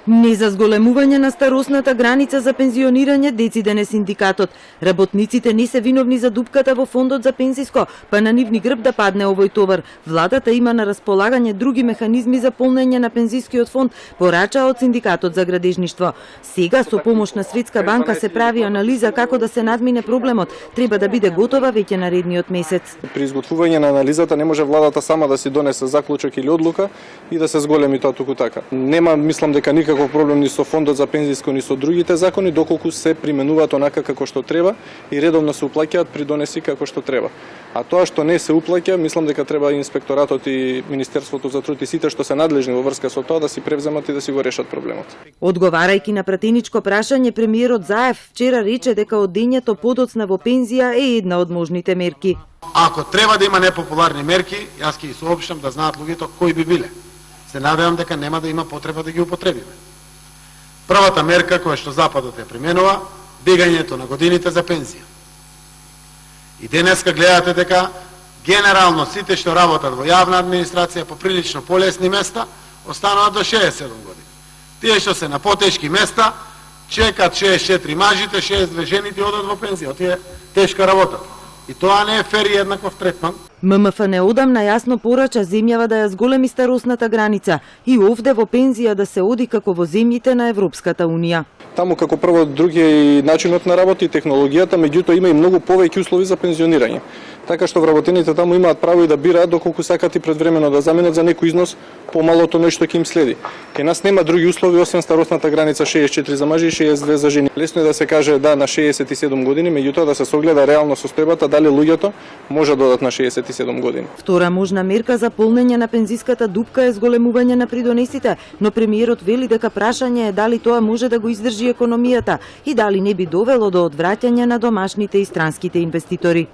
Не за зголемување на старосната граница за пензионирање децидене синдикатот. Работниците не се виновни за дупката во фондот за пензиско, па на нивни грб да падне овој товар. Владата има на располагање други механизми за полнење на пензискиот фонд, порача од синдикатот за градежништво. Сега со помош на Светска банка се прави анализа како да се надмине проблемот. Треба да биде готова веќе наредниот месец. При изготвување на анализата не може владата сама да си донесе заклучок или одлука и да се зголеми тоа туку така. Нема, мислам дека никаков проблем ни со фондот за пензиско ни со другите закони доколку се применуваат онака како што треба и редовно се уплаќаат при донеси како што треба. А тоа што не се уплаќа, мислам дека треба инспекторатот и Министерството за труд и сите што се надлежни во врска со тоа да си превземат и да си го решат проблемот. Одговарајќи на пратеничко прашање, премиерот Заев вчера рече дека одењето подоцна во пензија е една од можните мерки. Ако треба да има непопуларни мерки, јас ќе ги соопштам да знаат луѓето кои би биле. Се надевам дека нема да има потреба да ги употребиме. Првата мерка која што Западот ја применува, дигањето на годините за пензија. И денеска гледате дека генерално сите што работат во јавна администрација по прилично полесни места остануваат до 67 години. Тие што се на потешки места чекат 64 мажите, 62 жените и одат во пензија. Тие тешка работа. И тоа не е фер и еднаков третман. ММФ неодамна јасно порача земјава да ја зголеми старосната граница и овде во пензија да се оди како во земјите на Европската Унија. Таму како прво други е и начинот на работа и технологијата, меѓутоа има и многу повеќе услови за пензионирање. Така што вработените таму имаат право и да бираат доколку сакат и предвремено да заменат за некој износ помалото нешто ќе им следи. Кај нас нема други услови освен старосната граница 64 за мажи и 62 за жени. Лесно е да се каже да на 67 години, меѓутоа да се согледа реално состојбата дали луѓето може да одат на 67 години. Втора можна мерка за полнење на пензиската дупка е зголемување на придонесите, но премиерот вели дека прашање е дали тоа може да го издржи економијата и дали не би довело до одвраќање на домашните и странските инвеститори.